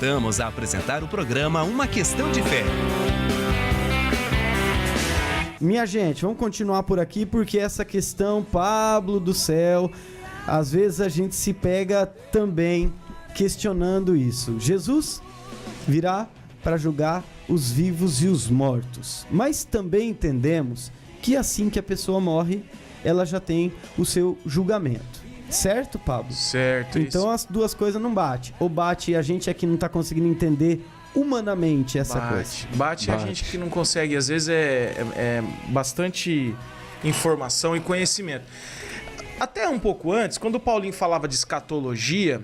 Voltamos a apresentar o programa Uma Questão de Fé. Minha gente, vamos continuar por aqui porque essa questão, Pablo do céu, às vezes a gente se pega também questionando isso. Jesus virá para julgar os vivos e os mortos, mas também entendemos que assim que a pessoa morre, ela já tem o seu julgamento. Certo, Pablo? Certo. Então isso. as duas coisas não batem. Ou bate e a gente é que não tá conseguindo entender humanamente essa coisa. Bate a gente que não consegue. Às vezes é bastante informação e conhecimento. Até um pouco antes, quando o Paulinho falava de escatologia,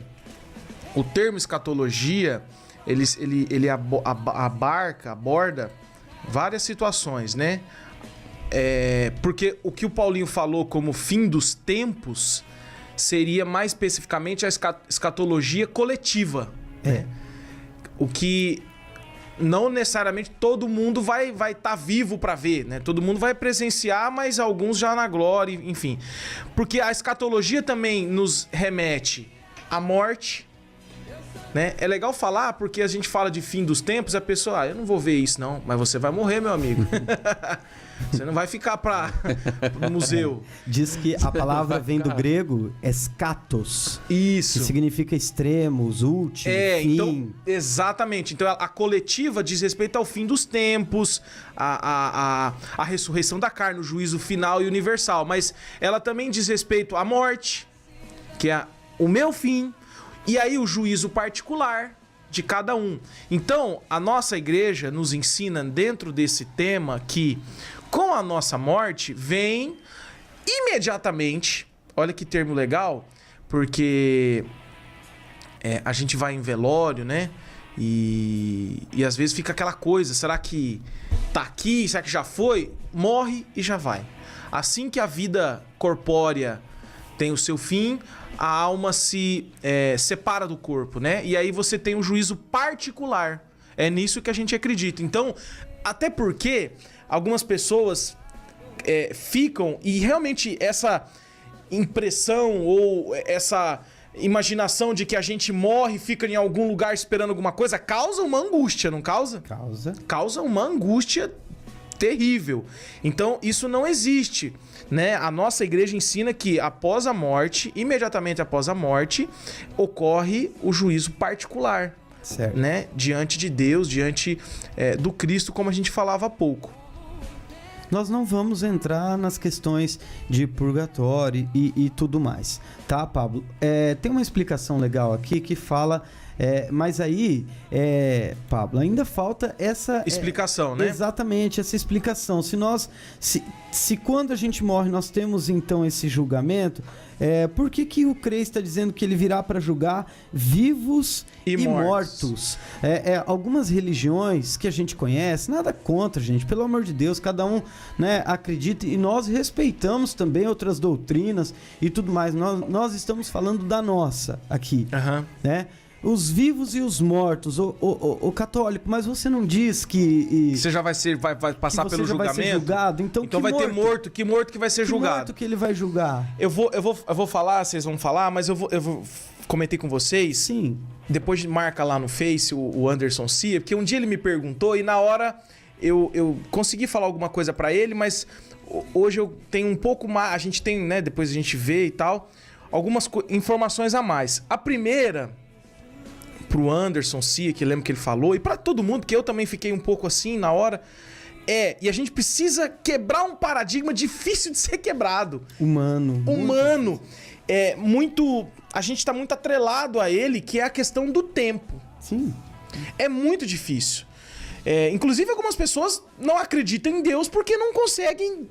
o termo escatologia, ele aborda várias situações, né? Porque o que o Paulinho falou como fim dos tempos seria mais especificamente a escatologia coletiva. O que não necessariamente todo mundo vai estar vivo para ver, né? Todo mundo vai presenciar, mas alguns já na glória, enfim. Porque a escatologia também nos remete à morte, né? É legal falar porque a gente fala de fim dos tempos, a pessoa, eu não vou ver isso não, mas você vai morrer, meu amigo. Você não vai ficar no museu. Diz que a palavra vem do grego eschatos. Isso. Que significa extremos, último, fim. Então, exatamente. Então a coletiva diz respeito ao fim dos tempos, a ressurreição da carne, o juízo final e universal. Mas ela também diz respeito à morte, que é o meu fim, e aí o juízo particular de cada um. Então, a nossa igreja nos ensina dentro desse tema que com a nossa morte vem imediatamente, olha que termo legal, porque a gente vai em velório, né? E às vezes fica aquela coisa, será que tá aqui, será que já foi? Morre e já vai. Assim que a vida corpórea tem o seu fim, a alma se separa do corpo, né? E aí você tem um juízo particular. É nisso que a gente acredita. Então, até porque algumas pessoas ficam, e realmente essa impressão ou essa imaginação de que a gente morre e fica em algum lugar esperando alguma coisa, causa uma angústia, não causa? Causa uma angústia terrível. Então, isso não existe, né? A nossa igreja ensina que após a morte, imediatamente após a morte, ocorre o juízo particular, certo, né? Diante de Deus, diante do Cristo, como a gente falava há pouco. Nós não vamos entrar nas questões de purgatório e tudo mais, tá, Pablo? Tem uma explicação legal aqui que fala... mas aí, Pablo, ainda falta essa... explicação, né? Exatamente, essa explicação. Se quando a gente morre nós temos então esse julgamento, por que o CREI está dizendo que ele virá para julgar vivos e mortos? Algumas religiões que a gente conhece, nada contra, gente, pelo amor de Deus, cada um, né, acredita, e nós respeitamos também outras doutrinas e tudo mais. Nós estamos falando da nossa aqui, né? Os vivos e os mortos, o católico, mas você não diz que você já vai passar pelo julgamento? Vai ser julgado? Então vai ter morto, que morto que vai ser julgado? Que morto que ele vai julgar? Eu vou falar, vocês vão falar, mas eu vou comentei com vocês. Sim. Depois marca lá no Face o Anderson Cia, porque um dia ele me perguntou e na hora eu consegui falar alguma coisa pra ele, mas hoje eu tenho um pouco mais, a gente tem, né, depois a gente vê e tal, algumas informações a mais. A primeira, pro Anderson Cia, que lembro que ele falou, e pra todo mundo, que eu também fiquei um pouco assim na hora, e a gente precisa quebrar um paradigma difícil de ser quebrado. Humano. A gente tá muito atrelado a ele, que é a questão do tempo. Sim. É muito difícil. Inclusive, algumas pessoas não acreditam em Deus porque não conseguem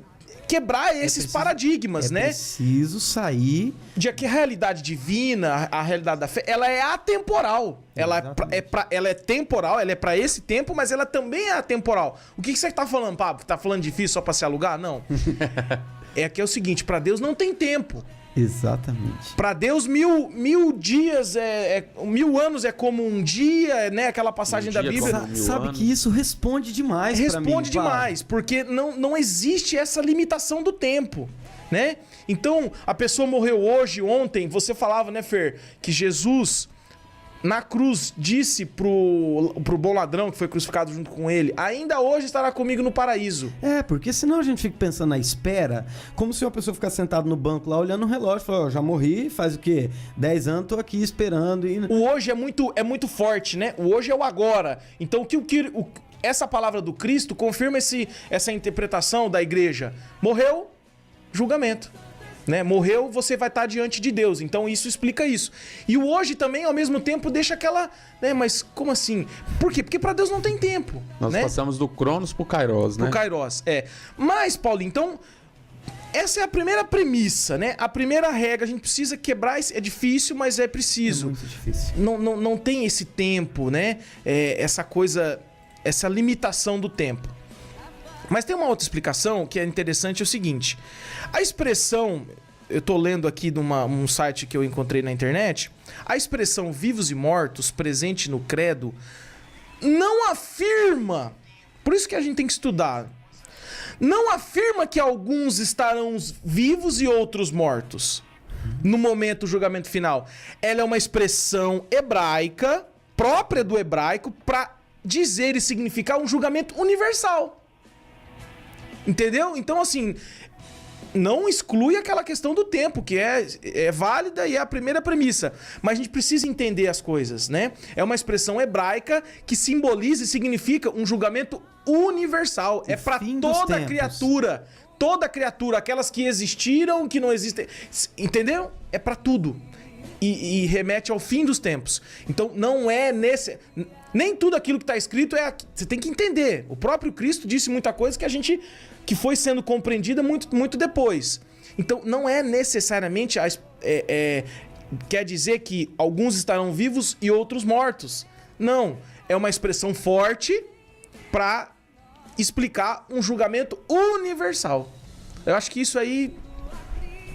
quebrar esses paradigmas, né? É preciso sair... De que a realidade divina, a realidade da fé, ela é atemporal. Ela é temporal, ela é pra esse tempo, mas ela também é atemporal. O que você tá falando, Pablo? Tá falando difícil só pra se alugar? Não. É o seguinte, pra Deus não tem tempo. Exatamente. Pra Deus, mil dias, 1000 anos é como um dia, né? Aquela passagem da Bíblia. Sabe que isso responde demais pra mim. Responde demais, porque não existe essa limitação do tempo, né? Então, a pessoa morreu hoje, ontem, você falava, né, Fer, que Jesus na cruz disse pro bom ladrão que foi crucificado junto com ele, ainda hoje estará comigo no paraíso. Porque senão a gente fica pensando na espera, como se uma pessoa ficar sentada no banco lá olhando o relógio e falar, já morri, faz o quê? 10 anos, tô aqui esperando. O hoje é muito forte, né? O hoje é o agora. Então essa palavra do Cristo confirma essa interpretação da igreja. Morreu, julgamento. Né? Morreu, você vai estar diante de Deus. Então isso explica isso. E o hoje também, ao mesmo tempo, deixa aquela... Né? Mas como assim? Por quê? Porque para Deus não tem tempo. Nós passamos do Cronos pro Kairos, né? Pro Kairos, Mas, Paulo, então... Essa é a primeira premissa, né? A primeira regra, a gente precisa quebrar... É difícil, mas é preciso. É muito difícil. Não tem esse tempo, né? Essa coisa... Essa limitação do tempo. Mas tem uma outra explicação que é interessante, é o seguinte. A expressão, eu tô lendo aqui de um site que eu encontrei na internet, a expressão vivos e mortos, presente no credo, não afirma, por isso que a gente tem que estudar, não afirma que alguns estarão vivos e outros mortos no momento do julgamento final. Ela é uma expressão hebraica, própria do hebraico, para dizer e significar um julgamento universal. Entendeu? Então, assim, não exclui aquela questão do tempo, que é válida e é a primeira premissa. Mas a gente precisa entender as coisas, né? É uma expressão hebraica que simboliza e significa um julgamento universal. É para toda criatura. Toda criatura, aquelas que existiram, que não existem. Entendeu? É para tudo. E remete ao fim dos tempos. Então, não é nesse... Nem tudo aquilo que está escrito você tem que entender. O próprio Cristo disse muita coisa que foi sendo compreendida muito, muito depois. Então, não é necessariamente... quer dizer que alguns estarão vivos e outros mortos. Não. É uma expressão forte para explicar um julgamento universal. Eu acho que isso aí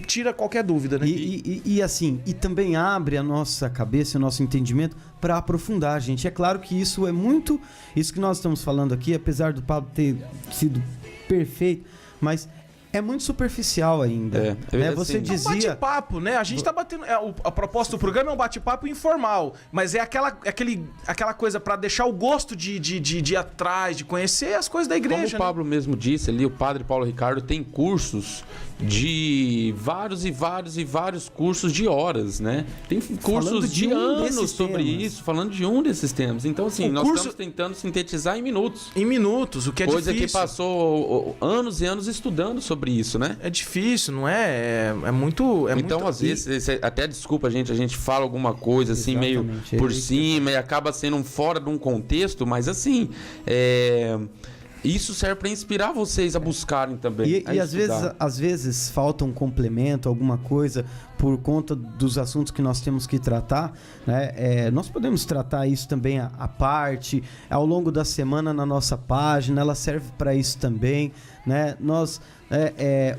tira qualquer dúvida, né? E assim, e também abre a nossa cabeça, o nosso entendimento para aprofundar, gente. É claro que isso é muito... Isso que nós estamos falando aqui, apesar do Pablo ter sido perfeito, mas é muito superficial ainda. Né? Você dizia... É um bate-papo, né? A gente tá batendo... A proposta do programa é um bate-papo informal, mas é aquela coisa para deixar o gosto de ir atrás, de conhecer as coisas da igreja. Como o Pablo mesmo disse ali, o padre Paulo Ricardo tem cursos de vários cursos de horas, né? Tem cursos de anos sobre isso, falando de um desses temas. Então, assim, nós estamos tentando sintetizar em minutos. Em minutos, o que é difícil. Coisa que passou anos e anos estudando sobre isso, né? É difícil, não é? É muito... Então, às vezes, até desculpa, a gente fala alguma coisa assim, meio por cima e acaba sendo fora de um contexto, mas assim, isso serve para inspirar vocês a buscarem também. E às vezes falta um complemento, alguma coisa, por conta dos assuntos que nós temos que tratar, né? Nós podemos tratar isso também à parte, ao longo da semana na nossa página, ela serve para isso também, né?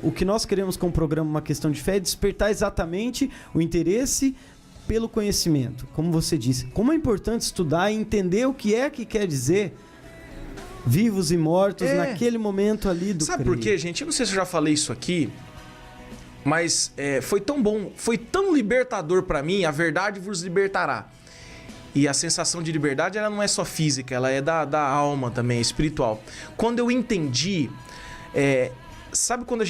O que nós queremos com o programa Uma Questão de Fé é despertar exatamente o interesse pelo conhecimento. Como você disse, como é importante estudar e entender o que quer dizer vivos e mortos naquele momento ali do Sabe por quê, gente? Eu não sei se eu já falei isso aqui, mas foi tão bom, foi tão libertador pra mim, a verdade vos libertará. E a sensação de liberdade, ela não é só física, ela é da alma também, espiritual. Quando eu entendi, sabe quando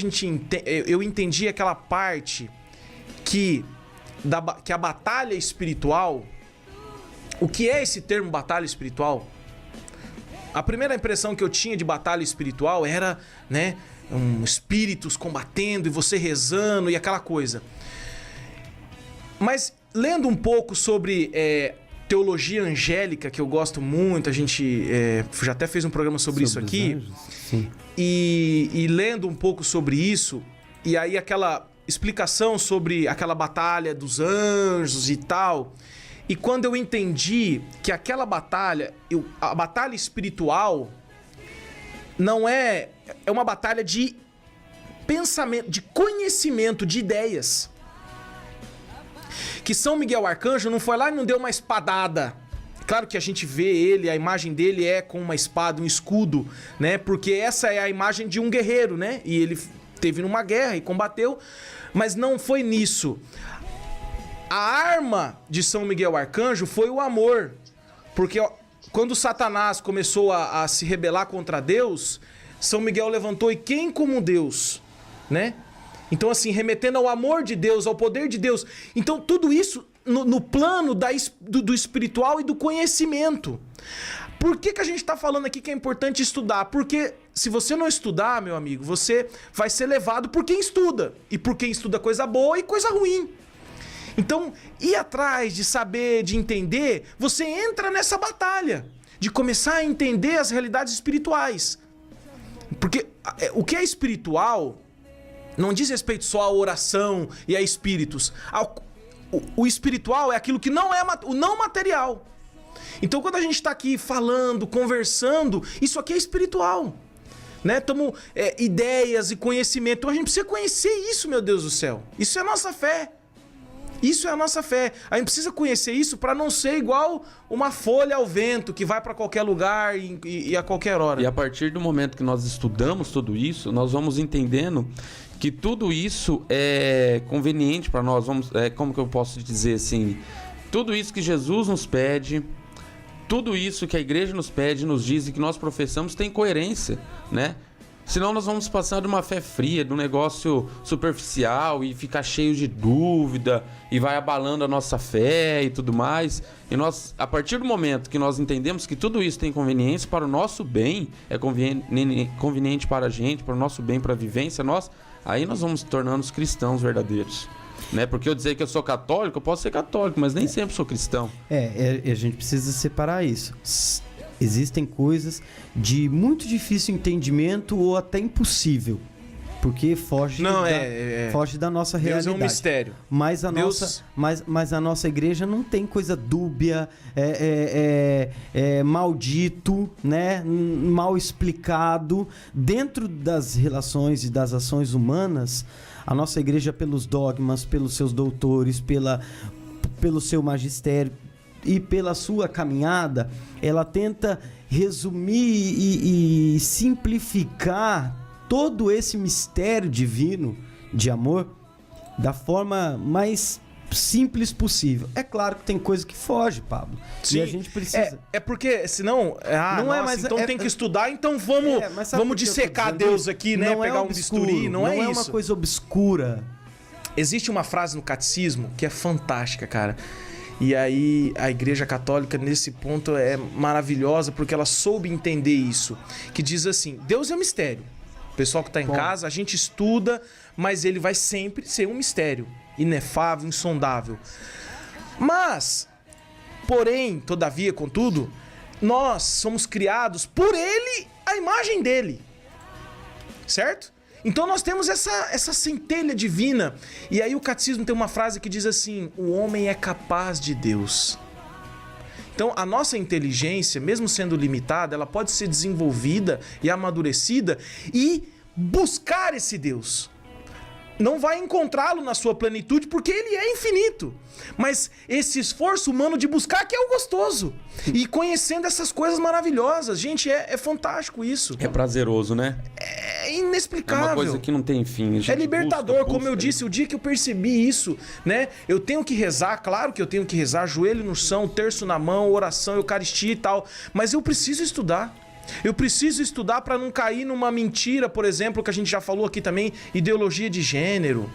eu entendi aquela parte que a batalha espiritual, o que é esse termo batalha espiritual? A primeira impressão que eu tinha de batalha espiritual era, né, espíritos combatendo e você rezando e aquela coisa. Mas lendo um pouco sobre teologia angélica, que eu gosto muito, a gente já até fez um programa sobre isso aqui. Anjos, sim. E lendo um pouco sobre isso, e aí aquela explicação sobre aquela batalha dos anjos e tal... E quando eu entendi que aquela batalha, a batalha espiritual, não é uma batalha de pensamento, de conhecimento, de ideias. Que São Miguel Arcanjo não foi lá e não deu uma espadada. Claro que a gente vê ele, a imagem dele é com uma espada, um escudo, né? Porque essa é a imagem de um guerreiro, né? E ele teve numa guerra e combateu, mas não foi nisso. A arma de São Miguel Arcanjo foi o amor. Porque quando Satanás começou a se rebelar contra Deus, São Miguel levantou, e quem como Deus, né? Então, assim, remetendo ao amor de Deus, ao poder de Deus. Então, tudo isso no plano do espiritual e do conhecimento. Por que a gente está falando aqui que é importante estudar? Porque se você não estudar, meu amigo, você vai ser levado por quem estuda. E por quem estuda coisa boa e coisa ruim. Então, ir atrás de saber, de entender, você entra nessa batalha de começar a entender as realidades espirituais. Porque o que é espiritual não diz respeito só à oração e a espíritos. O espiritual é aquilo que não é o não material. Então, quando a gente está aqui falando, conversando, isso aqui é espiritual, né? Ideias e conhecimento. Então, a gente precisa conhecer isso, meu Deus do céu. Isso é a nossa fé. Isso é a nossa fé. A gente precisa conhecer isso para não ser igual uma folha ao vento que vai para qualquer lugar e a qualquer hora. E a partir do momento que nós estudamos tudo isso, nós vamos entendendo que tudo isso é conveniente para nós. Como que eu posso dizer assim? Tudo isso que Jesus nos pede, tudo isso que a igreja nos pede, nos diz e que nós professamos tem coerência, né? Senão nós vamos passar de uma fé fria, de um negócio superficial e ficar cheio de dúvida e vai abalando a nossa fé e tudo mais. E nós, a partir do momento que nós entendemos que tudo isso tem conveniência para o nosso bem, é conveniente para a gente, para o nosso bem, para a vivência, aí nós vamos tornando os cristãos verdadeiros. Né? Porque eu dizer que eu sou católico, eu posso ser católico, mas nem sempre sou cristão. A gente precisa separar isso. Existem coisas de muito difícil entendimento ou até impossível, porque foge da nossa realidade. Deus é um mistério. Mas a nossa igreja não tem coisa dúbia, maldito, né? Mal explicado. Dentro das relações e das ações humanas, a nossa igreja, pelos dogmas, pelos seus doutores, pelo seu magistério e pela sua caminhada, ela tenta resumir e simplificar todo esse mistério divino de amor da forma mais simples possível. É claro que tem coisa que foge, Pablo. Sim, e a gente precisa... porque senão... então tem que estudar, então vamos dissecar Deus aqui, né? Pegar um bisturi, não é isso. Não é uma coisa obscura. Existe uma frase no catecismo que é fantástica, cara. E aí a Igreja Católica nesse ponto é maravilhosa porque ela soube entender isso. Que diz assim, Deus é mistério. O pessoal que está em casa, a gente estuda, mas ele vai sempre ser um mistério. Inefável, insondável. Mas, porém, todavia, contudo, nós somos criados por ele, a imagem dele. Certo? Então nós temos essa centelha divina. E aí o catecismo tem uma frase que diz assim: o homem é capaz de Deus. Então a nossa inteligência, mesmo sendo limitada, ela pode ser desenvolvida e amadurecida e buscar esse Deus. Não vai encontrá-lo na sua plenitude porque ele é infinito. Mas esse esforço humano de buscar que é o gostoso. E conhecendo essas coisas maravilhosas. Gente, é fantástico isso. É prazeroso, né? É inexplicável. É uma coisa que não tem fim. É libertador, como eu disse, o dia que eu percebi isso, né? Eu tenho que rezar, claro que eu tenho que rezar, joelho no chão, terço na mão, oração, eucaristia e tal. Mas eu preciso estudar. Eu preciso estudar para não cair numa mentira, por exemplo, que a gente já falou aqui também, ideologia de gênero,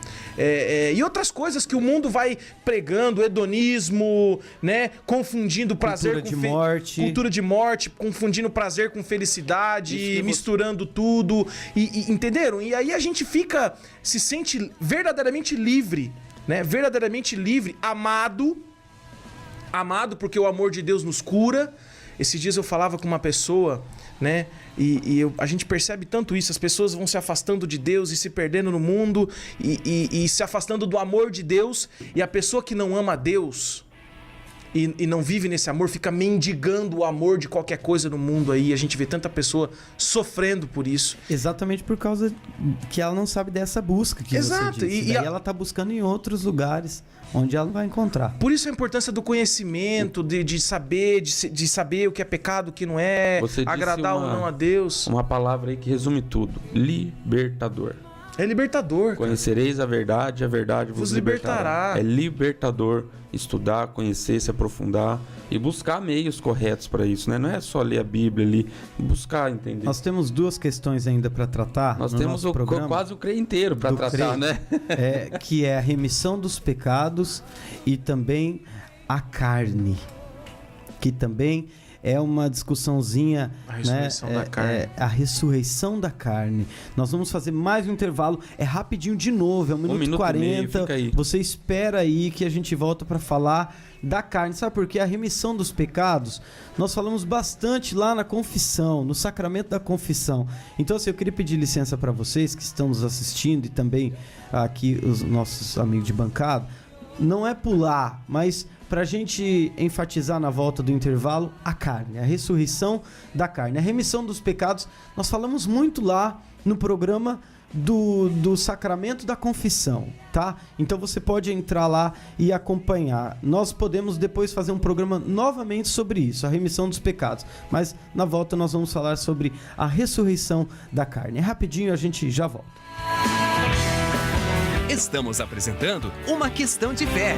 e outras coisas que o mundo vai pregando, hedonismo, né, confundindo prazer cultura de morte, confundindo prazer com felicidade, misturando tudo, e entenderam? E aí a gente se sente verdadeiramente livre, né? Verdadeiramente livre, amado porque o amor de Deus nos cura. Esses dias eu falava com uma pessoa, né? A gente percebe tanto isso. As pessoas vão se afastando de Deus e se perdendo no mundo e se afastando do amor de Deus. E a pessoa que não ama Deus e não vive nesse amor fica mendigando o amor de qualquer coisa no mundo aí. A gente vê tanta pessoa sofrendo por isso. Exatamente por causa que ela não sabe dessa busca que você disse. E ela tá buscando em outros lugares onde ela vai encontrar. Por isso a importância do conhecimento, de saber o que é pecado, o que não é, agradar ou não a Deus. Uma palavra aí que resume tudo: libertador. É libertador. Cara. Conhecereis a verdade vos libertará. É libertador estudar, conhecer, se aprofundar e buscar meios corretos para isso, né? Não é só ler a Bíblia ali, buscar entender. Nós temos 2 questões ainda para tratar. Nós temos quase o CRE inteiro para tratar, né? Que é a remissão dos pecados e também a carne, que também é uma discussãozinha, a ressurreição, né? Da carne. A ressurreição da carne. Nós vamos fazer mais um intervalo. É rapidinho de novo, é 1 minuto e 40. Você espera aí que a gente volta para falar da carne. Sabe por quê? A remissão dos pecados, nós falamos bastante lá na confissão, no sacramento da confissão. Então, assim, eu queria pedir licença para vocês que estão nos assistindo e também aqui os nossos amigos de bancada. Não é pular, mas para a gente enfatizar na volta do intervalo a carne, a ressurreição da carne, a remissão dos pecados. Nós falamos muito lá no programa do sacramento da confissão, tá? Então você pode entrar lá e acompanhar. Nós podemos depois fazer um programa novamente sobre isso, a remissão dos pecados. Mas na volta nós vamos falar sobre a ressurreição da carne. Rapidinho, a gente já volta. Estamos apresentando Uma Questão de Fé.